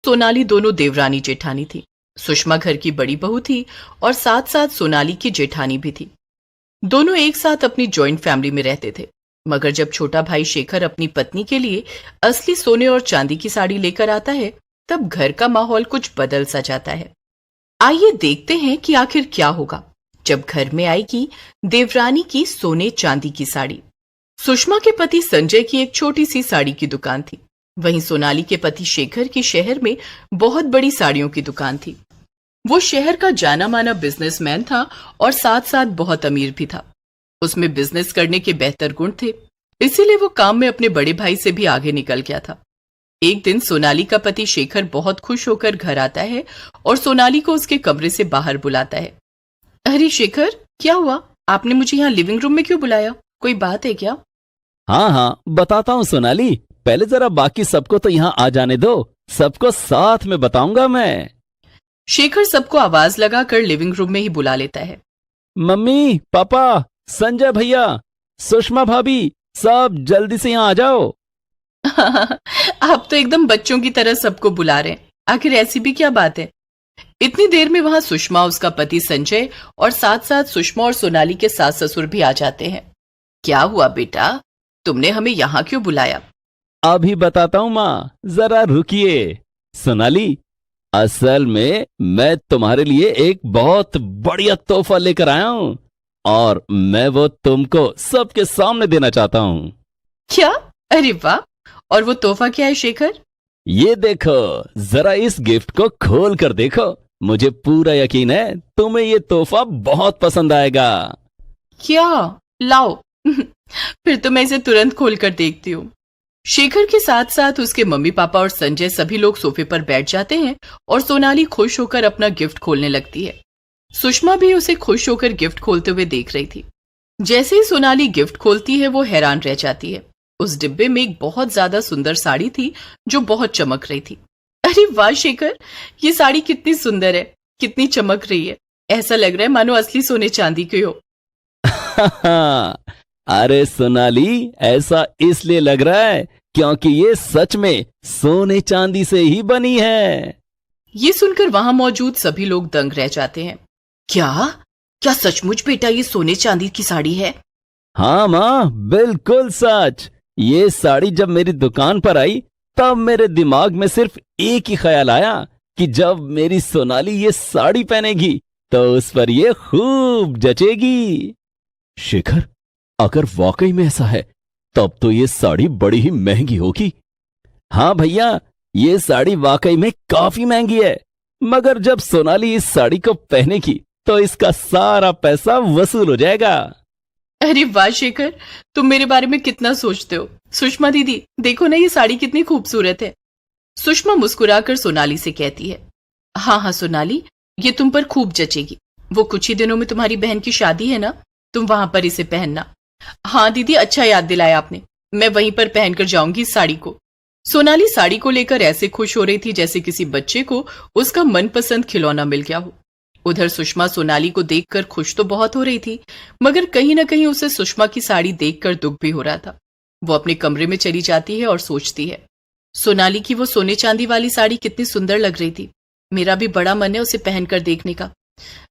सोनाली दोनों देवरानी जेठानी थी। सुषमा घर की बड़ी बहू थी और साथ साथ सोनाली की जेठानी भी थी। दोनों एक साथ अपनी जॉइंट फैमिली में रहते थे। मगर जब छोटा भाई शेखर अपनी पत्नी के लिए असली सोने और चांदी की साड़ी लेकर आता है, तब घर का माहौल कुछ बदल सा जाता है। आइए देखते हैं कि आखिर क्या होगा जब घर में आएगी देवरानी की सोने चांदी की साड़ी। सुषमा के पति संजय की एक छोटी सी साड़ी की दुकान थी। वहीं सोनाली के पति शेखर की शहर में बहुत बड़ी साड़ियों की दुकान थी। वो शहर का जाना माना बिजनेसमैन था और साथ साथ बहुत अमीर भी था। उसमें बिजनेस करने के बेहतर गुण थे, इसीलिए वो काम में अपने बड़े भाई से भी आगे निकल गया था। एक दिन सोनाली का पति शेखर बहुत खुश होकर घर आता है और सोनाली को उसके कमरे से बाहर बुलाता है। अरे शेखर, क्या हुआ? आपने मुझे यहाँ लिविंग रूम में क्यों बुलाया? कोई बात है क्या? हाँ हाँ, बताता हूँ सोनाली। पहले जरा बाकी सबको तो यहाँ आ जाने दो, सबको साथ में बताऊंगा मैं। शेखर सबको आवाज लगाकर लिविंग रूम में ही बुला लेता है। मम्मी, पापा, संजय भैया, सुषमा भाभी, सब जल्दी से यहाँ आ जाओ। आप तो एकदम बच्चों की तरह सबको बुला रहे हैं। आखिर ऐसी भी क्या बात है? इतनी देर में वहां सुषमा, उसका पति संजय और साथ साथ सुषमा और सोनाली के सास ससुर भी आ जाते हैं। क्या हुआ बेटा, तुमने हमें यहाँ क्यों बुलाया? अभी बताता हूँ माँ, जरा रुकिए। सोनाली, असल में मैं तुम्हारे लिए एक बहुत बढ़िया तोहफा लेकर आया हूँ और मैं वो तुमको सबके सामने देना चाहता हूँ। क्या? अरे वाह! और वो तोहफा क्या है शेखर? ये देखो, जरा इस गिफ्ट को खोल कर देखो। मुझे पूरा यकीन है तुम्हें ये तोहफा बहुत पसंद आएगा। क्या? लाओ। फिर तो मैं इसे तुरंत खोल कर देखती हूँ। शेखर के साथ साथ उसके मम्मी पापा और संजय सभी लोग सोफे पर बैठ जाते हैं और सोनाली खुश होकर अपना गिफ्ट खोलने लगती है। सुषमा भी उसे खुश होकर गिफ्ट खोलते हुए देख रही थी। जैसे ही सोनाली गिफ्ट खोलती है, वो हैरान रह जाती है। उस डिब्बे में एक बहुत ज्यादा सुंदर साड़ी थी जो बहुत चमक रही थी। अरे वाह शेखर, ये साड़ी कितनी सुंदर है, कितनी चमक रही है। ऐसा लग रहा है मानो असली सोने चांदी की हो। अरे सोनाली, ऐसा इसलिए लग रहा है क्योंकि ये सच में सोने चांदी से ही बनी है। ये सुनकर वहां मौजूद सभी लोग दंग रह जाते हैं। क्या? क्या सचमुच बेटा ये सोने चांदी की साड़ी है? हाँ माँ, बिल्कुल सच। ये साड़ी जब मेरी दुकान पर आई तब मेरे दिमाग में सिर्फ एक ही ख्याल आया कि जब मेरी सोनाली ये साड़ी पहनेगी तो उस पर ये खूब जचेगी। शेखर, अगर वाकई में ऐसा है तब तो ये साड़ी बड़ी ही महंगी होगी। हाँ भैया, ये साड़ी वाकई में काफी महंगी है, मगर जब सोनाली इस साड़ी को पहनेगी तो इसका सारा पैसा वसूल हो जाएगा। अरे वाह शेखर, तुम मेरे बारे में कितना सोचते हो। सुषमा दीदी, देखो ना ये साड़ी कितनी खूबसूरत है। सुषमा मुस्कुराकर सोनाली से कहती है, हाँ हाँ सोनाली, ये तुम पर खूब जचेगी। वो कुछ ही दिनों में तुम्हारी बहन की शादी है ना, तुम वहां पर इसे पहनना। हाँ दीदी, अच्छा याद दिलाया आपने, मैं वहीं पर पहनकर जाऊंगी इस साड़ी को। सोनाली साड़ी को लेकर ऐसे खुश हो रही थी जैसे किसी बच्चे को उसका मनपसंद खिलौना मिल गया हो। उधर सुषमा सोनाली को देखकर खुश तो बहुत हो रही थी, मगर कहीं ना कहीं उसे सुषमा की साड़ी देखकर दुख भी हो रहा था। वो अपने कमरे में चली जाती है और सोचती है, सोनाली की वो सोने चांदी वाली साड़ी कितनी सुंदर लग रही थी। मेरा भी बड़ा मन है उसे पहनकर देखने का,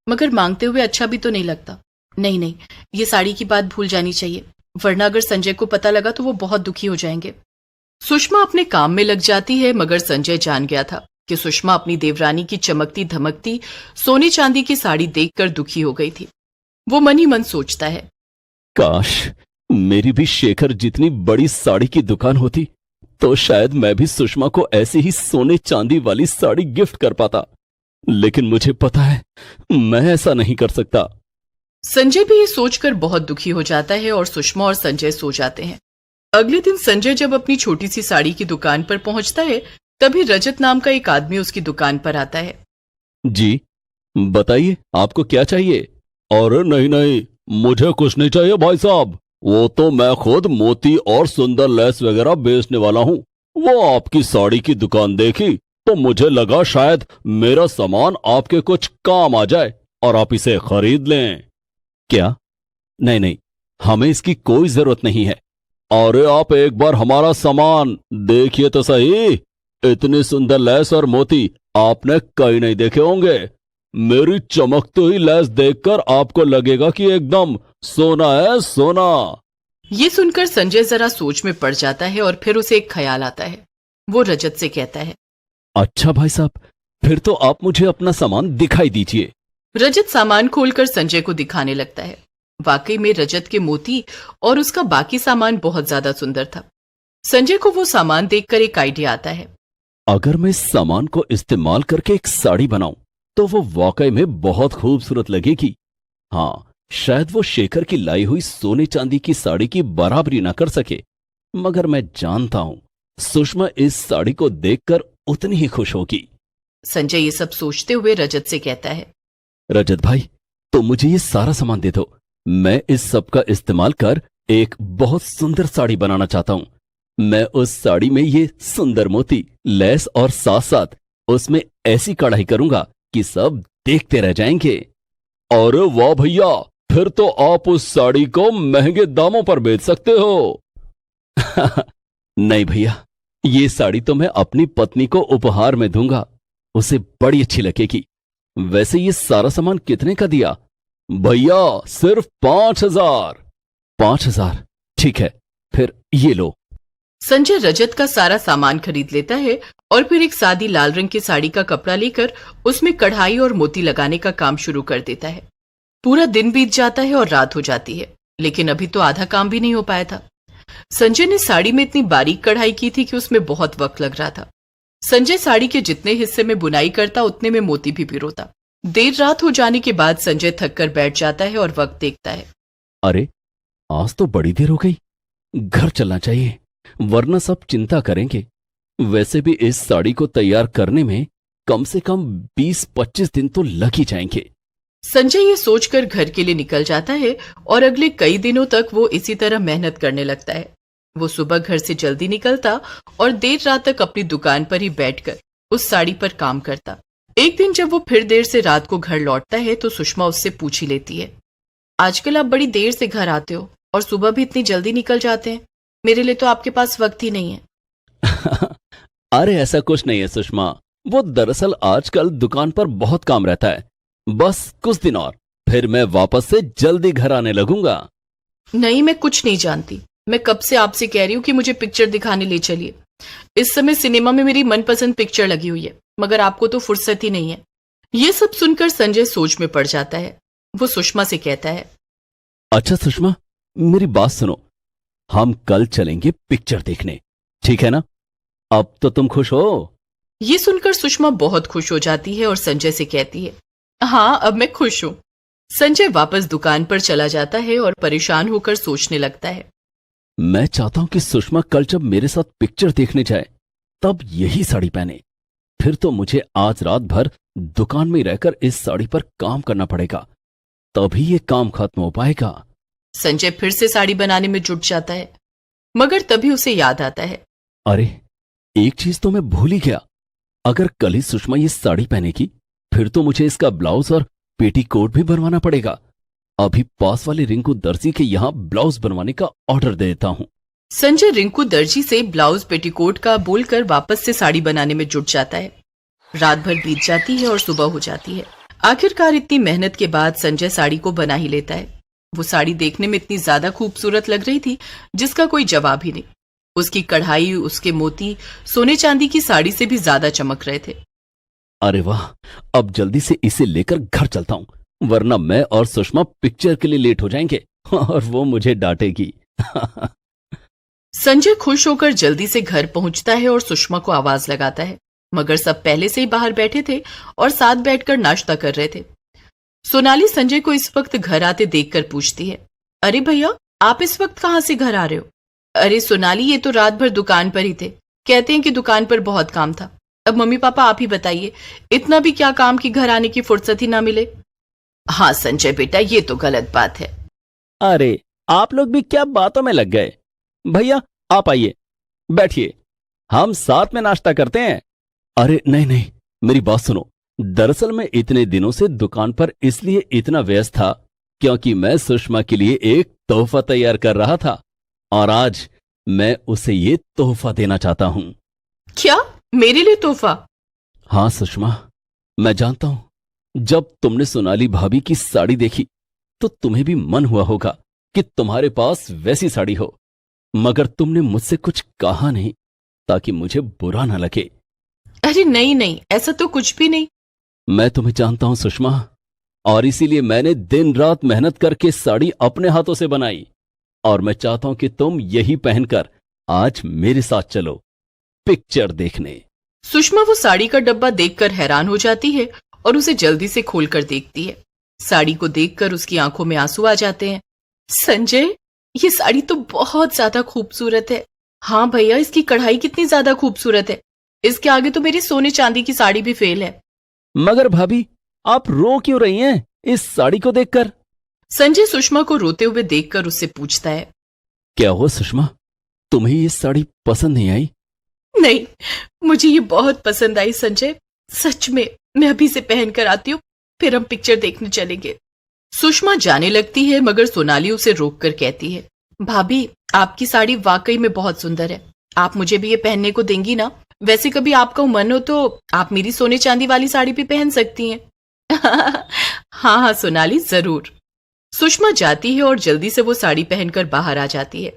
मगर मांगते हुए अच्छा भी तो नहीं लगता। नहीं नहीं, ये साड़ी की बात भूल जानी चाहिए, वरना अगर संजय को पता लगा तो वो बहुत दुखी हो जाएंगे। सुषमा अपने काम में लग जाती है, मगर संजय जान गया था कि सुषमा अपनी देवरानी की चमकती धमकती सोने चांदी की साड़ी देखकर दुखी हो गई थी। वो मन ही मन सोचता है, काश मेरी भी शेखर जितनी बड़ी साड़ी की दुकान होती तो शायद मैं भी सुषमा को ऐसी ही सोने चांदी वाली साड़ी गिफ्ट कर पाता, लेकिन मुझे पता है मैं ऐसा नहीं कर सकता। संजय भी ये सोचकर बहुत दुखी हो जाता है और सुषमा और संजय सो जाते हैं। अगले दिन संजय जब अपनी छोटी सी साड़ी की दुकान पर पहुंचता है, तभी रजत नाम का एक आदमी उसकी दुकान पर आता है। जी बताइए, आपको क्या चाहिए? अरे नहीं नहीं, मुझे कुछ नहीं चाहिए भाई साहब, वो तो मैं खुद मोती और सुंदर लेस वगैरह बेचने वाला हूँ। वो आपकी साड़ी की दुकान देखी तो मुझे लगा शायद मेरा सामान आपके कुछ काम आ जाए और आप इसे खरीद लें। क्या? नहीं नहीं, हमें इसकी कोई जरूरत नहीं है। अरे आप एक बार हमारा सामान देखिए तो सही, इतनी सुंदर लैस और मोती आपने कहीं नहीं देखे होंगे। मेरी चमकती हुई लैस देखकर आपको लगेगा कि एकदम सोना है, सोना। ये सुनकर संजय जरा सोच में पड़ जाता है और फिर उसे एक ख्याल आता है। वो रजत से कहता है, अच्छा भाई साहब, फिर तो आप मुझे अपना सामान दिखाई दीजिए। रजत सामान खोलकर संजय को दिखाने लगता है। वाकई में रजत के मोती और उसका बाकी सामान बहुत ज्यादा सुंदर था। संजय को वो सामान देखकर एक आइडिया आता है। अगर मैं इस सामान को इस्तेमाल करके एक साड़ी बनाऊं तो वो वाकई में बहुत खूबसूरत लगेगी। हाँ, शायद वो शेखर की लाई हुई सोने चांदी की साड़ी की बराबरी ना कर सके, मगर मैं जानता हूं सुषमा इस साड़ी को देखकर उतनी ही खुश होगी। संजय ये सब सोचते हुए रजत से कहता है, रजत भाई, तो मुझे ये सारा सामान दे दो। मैं इस सब का इस्तेमाल कर एक बहुत सुंदर साड़ी बनाना चाहता हूं। मैं उस साड़ी में ये सुंदर मोती, लेस और साथ साथ उसमें ऐसी कढ़ाई करूंगा कि सब देखते रह जाएंगे। अरे वाह भैया, फिर तो आप उस साड़ी को महंगे दामों पर बेच सकते हो। नहीं भैया, ये साड़ी तो मैं अपनी पत्नी को उपहार में दूंगा, उसे बड़ी अच्छी लगेगी। वैसे ये सारा सामान कितने का दिया? भैया सिर्फ 5,000। 5,000? ठीक है, फिर ये लो। संजय रजत का सारा सामान खरीद लेता है और फिर एक सादी लाल रंग की साड़ी का कपड़ा लेकर उसमें कढ़ाई और मोती लगाने का काम शुरू कर देता है। पूरा दिन बीत जाता है और रात हो जाती है, लेकिन अभी तो आधा काम भी नहीं हो पाया था। संजय ने साड़ी में इतनी बारीक कढ़ाई की थी कि उसमें बहुत वक्त लग रहा था। संजय साड़ी के जितने हिस्से में बुनाई करता उतने में मोती भी पिरोता। देर रात हो जाने के बाद संजय थक कर बैठ जाता है और वक्त देखता है। अरे, आज तो बड़ी देर हो गई, घर चलना चाहिए, वरना सब चिंता करेंगे। वैसे भी इस साड़ी को तैयार करने में कम से कम 20-25 दिन तो लग ही जाएंगे। संजय ये सोचकर घर के लिए निकल जाता है और अगले कई दिनों तक वो इसी तरह मेहनत करने लगता है। वो सुबह घर से जल्दी निकलता और देर रात तक अपनी दुकान पर ही बैठकर उस साड़ी पर काम करता। एक दिन जब वो फिर देर से रात को घर लौटता है तो सुषमा उससे पूछ ही लेती है, आजकल आप बड़ी देर से घर आते हो और सुबह भी इतनी जल्दी निकल जाते हैं। मेरे लिए तो आपके पास वक्त ही नहीं है। अरे ऐसा कुछ नहीं है सुषमा, वो दरअसल आजकल दुकान पर बहुत काम रहता है। बस कुछ दिन और फिर मैं वापस से जल्दी घर आने लगूंगा। नहीं, मैं कुछ नहीं जानती। मैं कब से आपसे कह रही हूँ कि मुझे पिक्चर दिखाने ले चलिए। इस समय सिनेमा में मेरी मनपसंद पिक्चर लगी हुई है, मगर आपको तो फुर्सत ही नहीं है। ये सब सुनकर संजय सोच में पड़ जाता है। वो सुषमा से कहता है, अच्छा सुषमा, मेरी बात सुनो, हम कल चलेंगे पिक्चर देखने, ठीक है ना? अब तो तुम खुश हो? ये सुनकर सुषमा बहुत खुश हो जाती है और संजय से कहती है, हाँ, अब मैं खुश हूं। संजय वापस दुकान पर चला जाता है और परेशान होकर सोचने लगता है, मैं चाहता हूं कि सुषमा कल जब मेरे साथ पिक्चर देखने जाए तब यही साड़ी पहने। फिर तो मुझे आज रात भर दुकान में रहकर इस साड़ी पर काम करना पड़ेगा, तभी ये काम खत्म हो पाएगा। संजय फिर से साड़ी बनाने में जुट जाता है, मगर तभी उसे याद आता है, अरे एक चीज तो मैं भूल ही गया। अगर कल ही सुषमा ये साड़ी पहनेगी फिर तो मुझे इसका ब्लाउज और पेटीकोट भी बनवाना पड़ेगा। अभी पास वाले रिंकू दर्जी के यहाँ ब्लाउज बनवाने का ऑर्डर दे देता हूँ। संजय रिंकू दर्जी से ब्लाउज पेटीकोट का बोलकर वापस से साड़ी बनाने में जुट जाता है। रात भर बीत जाती है और सुबह हो जाती है। आखिरकार इतनी मेहनत के बाद संजय साड़ी को बना ही लेता है। वो साड़ी देखने में इतनी ज्यादा खूबसूरत लग रही थी जिसका कोई जवाब ही नहीं। उसकी कढ़ाई, उसके मोती सोने चांदी की साड़ी से भी ज्यादा चमक रहे थे। अरे वाह, अब जल्दी से इसे लेकर घर चलता हूँ, वरना मैं और सुषमा पिक्चर के लिए लेट हो जाएंगे और वो मुझे डांटेगी। संजय खुश होकर जल्दी से घर पहुंचता है और सुषमा को आवाज लगाता है, मगर सब पहले से ही बाहर बैठे थे और साथ बैठकर नाश्ता कर रहे थे। सोनाली संजय को इस वक्त घर आते देखकर पूछती है, अरे भैया, आप इस वक्त कहाँ से घर आ रहे हो? अरे सोनाली, ये तो रात भर दुकान पर ही थे, कहते हैं कि दुकान पर बहुत काम था। अब मम्मी पापा आप ही बताइए, इतना भी क्या काम कि घर आने की फुर्सत ही ना मिले? हाँ संजय बेटा, ये तो गलत बात है। अरे आप लोग भी क्या बातों में लग गए। भैया आप आइए, बैठिए, हम साथ में नाश्ता करते हैं। अरे नहीं नहीं, मेरी बात सुनो। दरअसल मैं इतने दिनों से दुकान पर इसलिए इतना व्यस्त था क्योंकि मैं सुषमा के लिए एक तोहफा तैयार कर रहा था और आज मैं उसे ये तोहफा देना चाहता हूं। क्या? मेरे लिए तोहफा? हाँ सुषमा, मैं जानता हूं जब तुमने सोनाली भाभी की साड़ी देखी तो तुम्हें भी मन हुआ होगा कि तुम्हारे पास वैसी साड़ी हो, मगर तुमने मुझसे कुछ कहा नहीं ताकि मुझे बुरा ना लगे। अरे नहीं नहीं, ऐसा तो कुछ भी नहीं। मैं तुम्हें जानता हूं सुषमा, और इसीलिए मैंने दिन रात मेहनत करके साड़ी अपने हाथों से बनाई, और मैं चाहता हूं कि तुम यही पहनकर आज मेरे साथ चलो पिक्चर देखने। सुषमा वो साड़ी का डब्बा देखकर हैरान हो जाती है और उसे जल्दी से खोलकर देखती है। साड़ी को देखकर उसकी आंखों में आंसू आ जाते हैं। संजय, ये साड़ी तो बहुत ज्यादा खूबसूरत है। हाँ भैया, इसकी कढ़ाई कितनी ज्यादा खूबसूरत है। इसके आगे तो मेरी सोने चांदी की साड़ी भी फेल है। मगर भाभी, आप रो क्यों रही हैं इस साड़ी को देखकर? संजय सुषमा को रोते हुए देखकर उससे पूछता है, क्या हुआ सुषमा, तुम्हें ये साड़ी पसंद नहीं आई? नहीं, मुझे ये बहुत पसंद आई संजय। सच में, मैं अभी से पहन कर आती हूँ, फिर हम पिक्चर देखने चलेंगे। सुषमा जाने लगती है मगर सोनाली उसे रोककर कहती है, भाभी, आपकी साड़ी वाकई में बहुत सुंदर है। आप मुझे भी ये पहनने को देंगी ना? वैसे कभी आपका मन हो तो आप मेरी सोने चांदी वाली साड़ी भी पहन सकती हैं। हाँ हाँ सोनाली, जरूर। सुषमा जाती है और जल्दी से वो साड़ी पहनकर बाहर आ जाती है।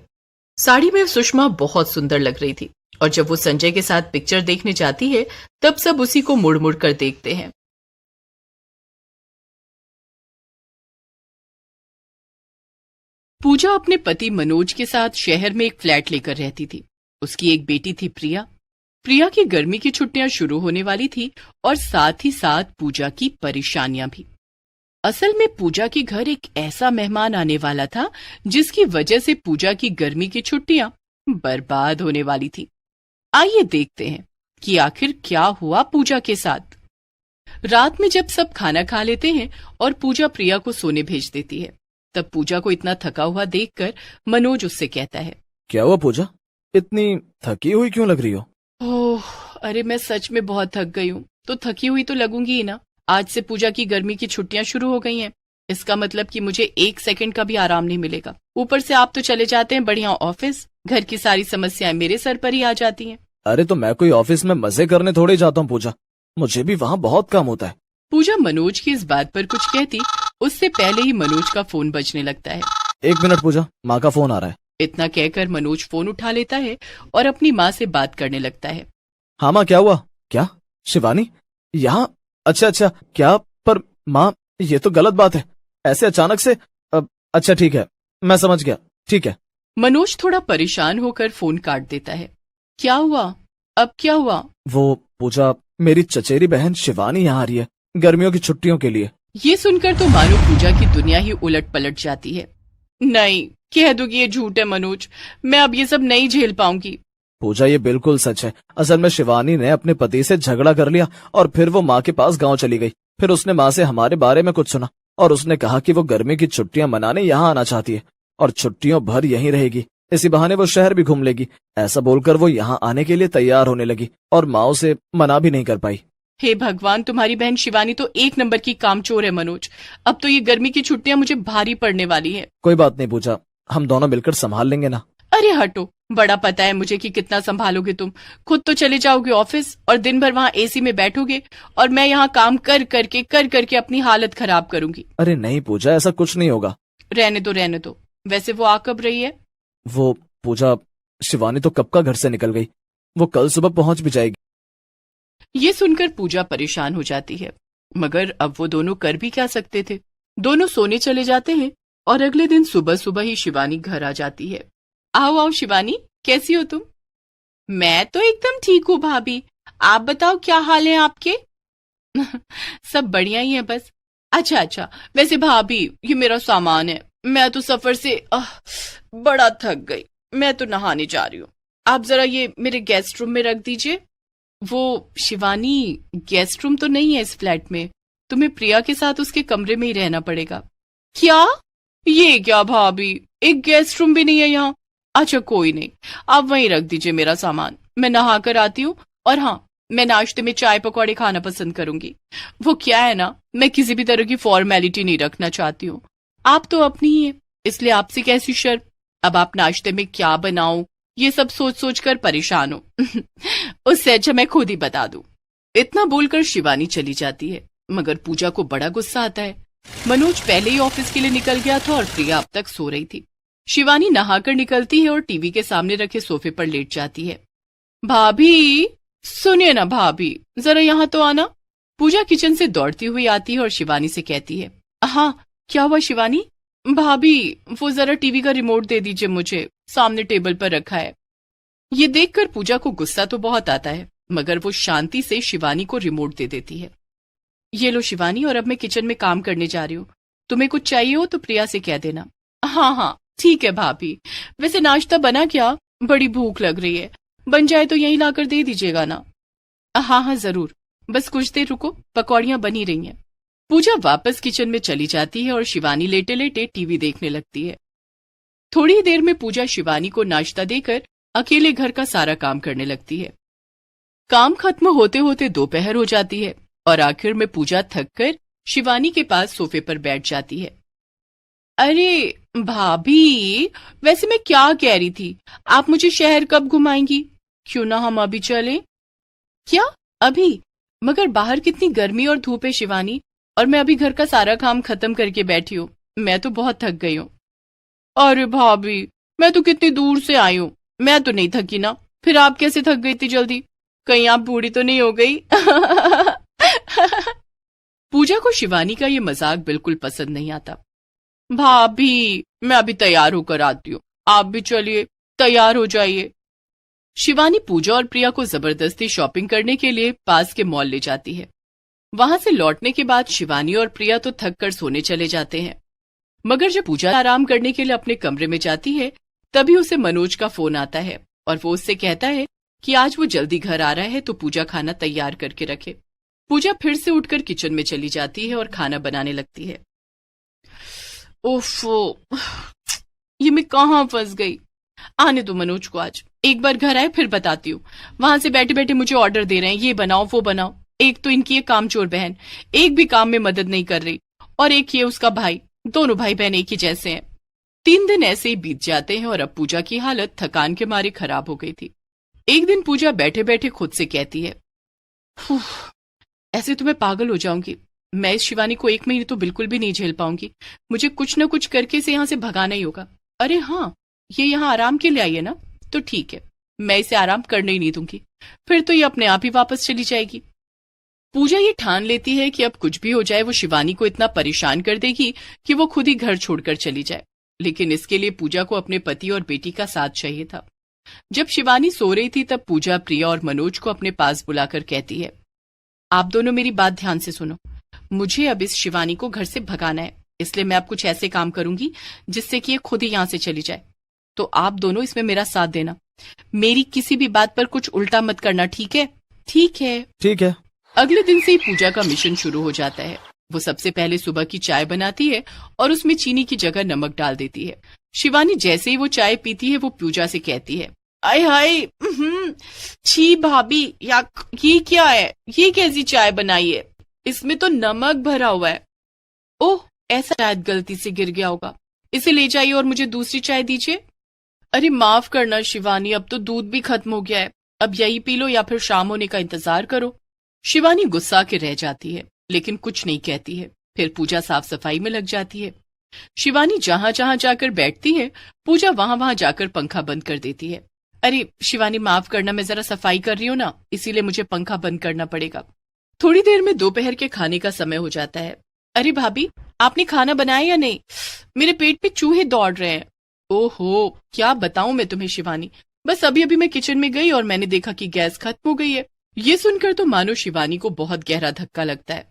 साड़ी में सुषमा बहुत सुंदर लग रही थी, और जब वो संजय के साथ पिक्चर देखने जाती है तब सब उसी को मुड़ मुड़ कर देखते हैं। पूजा अपने पति मनोज के साथ शहर में एक फ्लैट लेकर रहती थी। उसकी एक बेटी थी प्रिया। प्रिया की गर्मी की छुट्टियां शुरू होने वाली थी और साथ ही साथ पूजा की परेशानियां भी। असल में पूजा के घर एक ऐसा मेहमान आने वाला था जिसकी वजह से पूजा की गर्मी की छुट्टियां बर्बाद होने वाली थी। आइए देखते हैं कि आखिर क्या हुआ पूजा के साथ। रात में जब सब खाना खा लेते हैं और पूजा प्रिया को सोने भेज देती है, तब पूजा को इतना थका हुआ देखकर मनोज उससे कहता है, क्या हुआ पूजा, इतनी थकी हुई क्यों लग रही हो? ओह, अरे मैं सच में बहुत थक गई हूँ। तो थकी हुई तो लगूंगी ही ना। आज से पूजा की गर्मी की छुट्टियां शुरू हो गई हैं। इसका मतलब कि मुझे एक सेकंड का भी आराम नहीं मिलेगा। ऊपर से आप तो चले जाते हैं बढ़िया ऑफिस, घर की सारी समस्याएं मेरे सर पर ही आ जाती हैं। अरे तो मैं कोई ऑफिस में मजे करने थोड़े ही जाता हूँ पूजा, मुझे भी वहाँ बहुत काम होता है। पूजा मनोज की इस बात पर कुछ कहती, उससे पहले ही मनोज का फोन बजने लगता है। 1 मिनट पूजा, माँ का फोन आ रहा है। इतना कहकर मनोज फोन उठा लेता है और अपनी माँ से बात करने लगता है। हाँ माँ, क्या हुआ? क्या शिवानी यहाँ? अच्छा अच्छा, क्या? पर माँ, ये तो गलत बात है, ऐसे अचानक से। अच्छा ठीक है, मैं समझ गया, ठीक है। मनोज थोड़ा परेशान होकर फोन काट देता है। क्या हुआ? अब क्या हुआ? वो पूजा, मेरी चचेरी बहन शिवानी यहाँ आ रही है गर्मियों की छुट्टियों के लिए। ये सुनकर तो मानो पूजा की दुनिया ही उलट पलट जाती है। नहीं, कह दो कि ये झूठ है मनोज, मैं अब ये सब नहीं झेल पाऊंगी। पूजा, ये बिल्कुल सच है। असल में शिवानी ने अपने पति से झगड़ा कर लिया और फिर वो माँ के पास गांव चली गई। फिर उसने माँ से हमारे बारे में कुछ सुना और उसने कहा कि वो गर्मी की छुट्टियां मनाने यहाँ आना चाहती है और छुट्टियों भर यहीं रहेगी। इसी बहाने वो शहर भी घूम लेगी। ऐसा बोलकर वो यहाँ आने के लिए तैयार होने लगी और माँ उसे मना भी नहीं कर पाई। हे भगवान, तुम्हारी बहन शिवानी तो एक नंबर की कामचोर है मनोज। अब तो ये गर्मी की छुट्टियां मुझे भारी पड़ने वाली है। कोई बात नहीं पूजा, हम दोनों मिलकर संभाल लेंगे ना। अरे हटो, बड़ा पता है मुझे कि कितना संभालोगे तुम। खुद तो चले जाओगे ऑफिस और दिन भर वहाँ एसी में बैठोगे और मैं यहाँ काम कर करके अपनी हालत खराब करूंगी। अरे नहीं पूजा, ऐसा कुछ नहीं होगा। रहने दो। वैसे वो आ कब रही है? वो पूजा, शिवानी तो कब का घर से निकल गई, वो कल सुबह पहुंच भी जाएगी। ये सुनकर पूजा परेशान हो जाती है, मगर अब वो दोनों कर भी क्या सकते थे। दोनों सोने चले जाते हैं और अगले दिन सुबह सुबह ही शिवानी घर आ जाती है। आओ आओ शिवानी, कैसी हो तुम? मैं तो एकदम ठीक हूँ भाभी, आप बताओ क्या हाल है आपके? सब बढ़िया ही है बस। अच्छा, वैसे भाभी, ये मेरा सामान है, मैं तो सफर से बड़ा थक गई। मैं तो नहाने जा रही हूँ, आप जरा ये मेरे गेस्ट रूम में रख दीजिए। वो शिवानी, गेस्ट रूम तो नहीं है इस फ्लैट में, तुम्हें प्रिया के साथ उसके कमरे में ही रहना पड़ेगा। क्या? ये क्या भाभी, एक गेस्ट रूम भी नहीं है यहाँ? अच्छा कोई नहीं, आप वहीं रख दीजिए मेरा सामान, मैं नहा कर आती हूँ। और हाँ, मैं नाश्ते में चाय पकौड़े खाना पसंद करूंगी। वो क्या है ना, मैं किसी भी तरह की फॉर्मेलिटी नहीं रखना चाहती हूँ। आप तो अपनी ही है, इसलिए आपसे कैसी शर्म। अब आप नाश्ते में क्या बनाऊं, ये सब सोच सोच कर परेशान हो। उससे अच्छा मैं खुद ही बता दूं। इतना बोलकर शिवानी चली जाती है, मगर पूजा को बड़ा गुस्सा आता है। मनोज पहले ही ऑफिस के लिए निकल गया था और प्रिया अब तक सो रही थी। शिवानी नहाकर निकलती है और टीवी के सामने रखे सोफे पर लेट जाती है। भाभी, सुनिए ना भाभी, जरा यहाँ तो आना। पूजा किचन से दौड़ती हुई आती है और शिवानी से कहती है। हाँ, क्या हुआ शिवानी? भाभी, वो जरा टीवी का रिमोट दे दीजिए मुझे, सामने टेबल पर रखा है। ये देखकर पूजा को गुस्सा तो बहुत आता है, मगर वो शांति से शिवानी को रिमोट दे देती है। ये लो शिवानी, और अब मैं किचन में काम करने जा रही हूँ। तुम्हें कुछ चाहिए हो तो प्रिया से कह देना। हाँ हाँ ठीक है भाभी। वैसे नाश्ता बना क्या? बड़ी भूख लग रही है, बन जाए तो यहीं लाकर दे दीजिएगा ना। हाँ हाँ जरूर, बस कुछ देर रुको, पकौड़ियां बनी रही हैं। पूजा वापस किचन में चली जाती है और शिवानी लेटे लेटे टीवी देखने लगती है। थोड़ी ही देर में पूजा शिवानी को नाश्ता देकर अकेले घर का सारा काम करने लगती है। काम खत्म होते होते दोपहर हो जाती है और आखिर में पूजा थककर शिवानी के पास सोफे पर बैठ जाती है। अरे भाभी, वैसे मैं क्या कह रही थी, आप मुझे शहर कब घुमाएंगी? क्यों ना हम अभी चलें? क्या अभी? मगर बाहर कितनी गर्मी और धूप है शिवानी, और मैं अभी घर का सारा काम खत्म करके बैठी हूँ। मैं तो बहुत थक गई हूँ। अरे भाभी, मैं तो कितनी दूर से आई हूँ, मैं तो नहीं थकी ना। फिर आप कैसे थक गई इतनी जल्दी? कहीं आप बूढ़ी तो नहीं हो गई? पूजा को शिवानी का ये मजाक बिल्कुल पसंद नहीं आता। भाभी, मैं अभी तैयार होकर आती हूँ, आप भी चलिए, तैयार हो जाइए। शिवानी पूजा और प्रिया को जबरदस्ती शॉपिंग करने के लिए पास के मॉल ले जाती है। वहां से लौटने के बाद शिवानी और प्रिया तो थक कर सोने चले जाते हैं, मगर जब पूजा आराम करने के लिए अपने कमरे में जाती है, तभी उसे मनोज का फोन आता है और वो उससे कहता है कि आज वो जल्दी घर आ रहा है तो पूजा खाना तैयार करके रखे। पूजा फिर से उठकर किचन में चली जाती है और खाना बनाने लगती है। ओफो, ये मैं कहाँ फंस गई। आने दो मनोज को, आज एक बार घर आए फिर बताती हूँ। वहां से बैठे बैठे मुझे ऑर्डर दे रहे हैं, ये बनाओ वो बनाओ। एक तो इनकी ये कामचोर बहन, एक भी काम में मदद नहीं कर रही, और एक ये उसका भाई, दोनों भाई बहन एक ही जैसे हैं। 3 दिन ऐसे ही बीत जाते हैं और अब पूजा की हालत थकान के मारे खराब हो गई थी। एक दिन पूजा बैठे बैठे खुद से कहती है, ऐसे तो मैं पागल हो जाऊंगी। मैं इस शिवानी को 1 महीने तो बिल्कुल भी नहीं झेल पाऊंगी। मुझे कुछ न कुछ करके इसे यहाँ से भगाना ही होगा। अरे हाँ, ये यहाँ आराम के लिए आई है ना, तो ठीक है, मैं इसे आराम करने ही नहीं दूंगी, फिर तो ये अपने आप ही वापस चली जाएगी। पूजा ये ठान लेती है कि अब कुछ भी हो जाए वो शिवानी को इतना परेशान कर देगी कि वो खुद ही घर छोड़कर चली जाए। लेकिन इसके लिए पूजा को अपने पति और बेटी का साथ चाहिए था। जब शिवानी सो रही थी तब पूजा प्रिया और मनोज को अपने पास बुलाकर कहती है, आप दोनों मेरी बात ध्यान से सुनो। मुझे अब इस शिवानी को घर से भगाना है, इसलिए मैं अब कुछ ऐसे काम करूंगी जिससे कि ये खुद ही यहाँ से चली जाए। तो आप दोनों इसमें मेरा साथ देना। मेरी किसी भी बात पर कुछ उल्टा मत करना, ठीक है? ठीक है। ठीक है। अगले दिन से ही पूजा का मिशन शुरू हो जाता है। वो सबसे पहले सुबह की चाय बनाती है और उसमें चीनी की जगह नमक डाल देती है। शिवानी जैसे ही वो चाय पीती है वो पूजा से कहती है, आय हाय, छी भाभी, ये क्या है? ये कैसी चाय बनाई है? इसमें तो नमक भरा हुआ है। ओह, ऐसा शायद गलती से गिर गया होगा। इसे ले जाइए और मुझे दूसरी चाय दीजिए। अरे माफ करना शिवानी, अब तो दूध भी खत्म हो गया है। अब यही पी लो या फिर शाम होने का इंतजार करो। शिवानी गुस्सा के रह जाती है लेकिन कुछ नहीं कहती है। फिर पूजा साफ सफाई में लग जाती है। शिवानी जहां जहां जाकर बैठती है, पूजा वहां वहां जाकर पंखा बंद कर देती है। अरे शिवानी माफ करना, मैं जरा सफाई कर रही हूँ ना, इसीलिए मुझे पंखा बंद करना पड़ेगा। थोड़ी देर में दोपहर के खाने का समय हो जाता है। अरे भाभी, आपने खाना बनाया या नहीं? मेरे पेट में चूहे दौड़ रहे हैं। ओहो, क्या बताऊं मैं तुम्हें शिवानी, बस अभी अभी मैं किचन में गई और मैंने देखा कि गैस खत्म हो गई है। ये सुनकर तो मानो शिवानी को बहुत गहरा धक्का लगता है।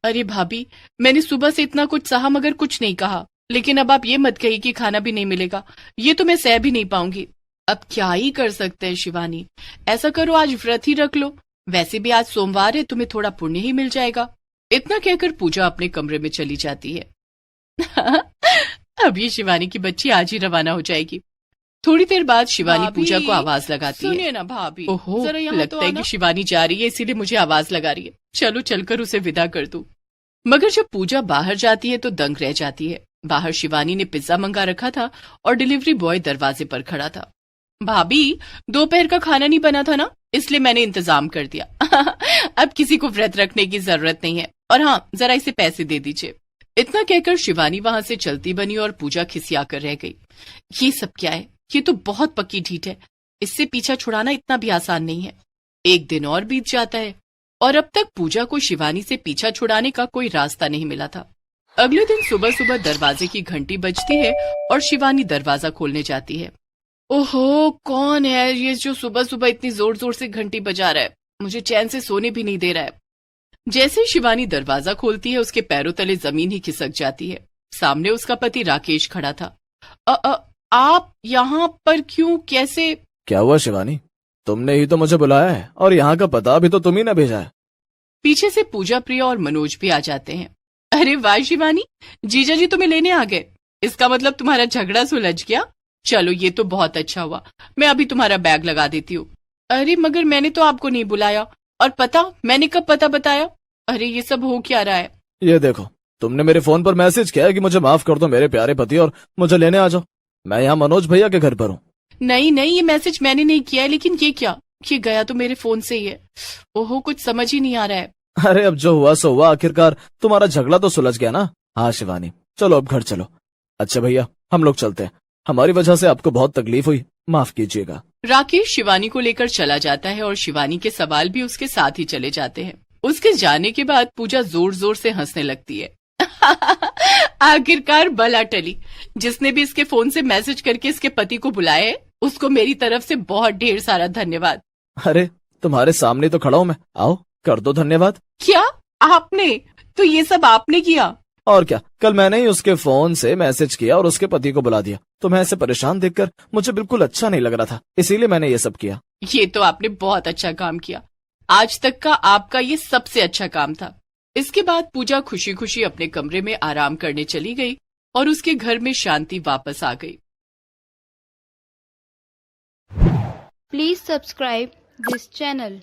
अरे भाभी, मैंने सुबह से इतना कुछ सहा मगर कुछ नहीं कहा, लेकिन अब आप ये मत कहिए कि खाना भी नहीं मिलेगा। ये तो मैं सह भी नहीं पाऊंगी। अब क्या ही कर सकते हैं शिवानी, ऐसा करो आज व्रत ही रख लो, वैसे भी आज सोमवार है, तुम्हें थोड़ा पुण्य ही मिल जाएगा। इतना कहकर पूजा अपने कमरे में चली जाती है। अब ये शिवानी की बच्ची आज ही रवाना हो जाएगी। थोड़ी देर बाद शिवानी पूजा को आवाज लगाती है। सुनिए ना भाभी, ओहो, लगता है कि शिवानी जा रही है, इसीलिए मुझे आवाज लगा रही है। चलो चलकर उसे विदा कर दूं। मगर जब पूजा बाहर जाती है तो दंग रह जाती है। बाहर शिवानी ने पिज्जा मंगा रखा था और डिलीवरी बॉय दरवाजे पर खड़ा था। भाभी, दोपहर का खाना नहीं बना था ना, इसलिए मैंने इंतजाम कर दिया। अब किसी को व्रत रखने की जरूरत नहीं है। और हाँ, जरा इसे पैसे दे दीजिए। इतना कहकर शिवानी वहां से चलती बनी और पूजा खिसिया कर रह गई। ये सब क्या है? ये तो बहुत पक्की ढीठ है। इससे पीछा छुड़ाना इतना भी आसान नहीं है। एक दिन और बीत जाता है और अब तक पूजा को शिवानी से पीछा छुड़ाने का कोई रास्ता नहीं मिला था। अगले दिन सुबह सुबह दरवाजे की घंटी बजती है और शिवानी दरवाजा खोलने जाती है। ओहो, कौन है ये जो सुबह सुबह इतनी जोर जोर से घंटी बजा रहा है? मुझे चैन से सोने भी नहीं दे रहा है। जैसे ही शिवानी दरवाजा खोलती है, उसके पैरों तले जमीन ही खिसक जाती है। सामने उसका पति राकेश खड़ा था। आप यहाँ पर क्यों? कैसे? क्या हुआ शिवानी? तुमने ही तो मुझे बुलाया है और यहाँ का पता भी तो तुम ही ने भेजा है। पीछे से पूजा प्रिया और मनोज भी आ जाते हैं। अरे वाह शिवानी, जीजा जी तुम्हें लेने आ गए। इसका मतलब तुम्हारा झगड़ा सुलझ गया। चलो, ये तो बहुत अच्छा हुआ। मैं अभी तुम्हारा बैग लगा देती हूँ। अरे मगर मैंने तो आपको नहीं बुलाया। और पता, मैंने कब पता बताया? अरे ये सब हो क्या रहा है? ये देखो, तुमने मेरे फोन पर मैसेज किया है कि मुझे माफ कर दो मेरे प्यारे पति और मुझे लेने आ जाओ। मैं यहाँ मनोज भैया के घर पर हूँ। नहीं नहीं, ये मैसेज मैंने नहीं किया है, लेकिन ये क्या? ये गया तो मेरे फोन से ही है। ओहो, कुछ समझ ही नहीं आ रहा है। अरे अब जो हुआ सो हुआ, आखिरकार तुम्हारा झगड़ा तो सुलझ गया ना। हाँ शिवानी, चलो अब घर चलो। अच्छा भैया, हम लोग चलते हैं। हमारी वजह से आपको बहुत तकलीफ हुई, माफ कीजिएगा। राकेश शिवानी को लेकर चला जाता है और शिवानी के सवाल भी उसके साथ ही चले जाते हैं। उसके जाने के बाद पूजा जोर जोर से हंसने लगती है। आखिरकार बला टली। जिसने भी इसके फोन से मैसेज करके इसके पति को बुलाया है, उसको मेरी तरफ से बहुत ढेर सारा धन्यवाद। अरे तुम्हारे सामने तो खड़ा हूँ मैं, आओ कर दो धन्यवाद। क्या? आपने? तो ये सब आपने किया? और क्या, कल मैंने ही उसके फोन से मैसेज किया और उसके पति को बुला दिया। तुम्हें ऐसे परेशान देखकर मुझे बिल्कुल अच्छा नहीं लग रहा था, इसीलिए मैंने ये सब किया। ये तो आपने बहुत अच्छा काम किया। आज तक का आपका ये सबसे अच्छा काम था। इसके बाद पूजा खुशी खुशी अपने कमरे में आराम करने चली गई और उसके घर में शांति वापस आ गई। Please subscribe this channel.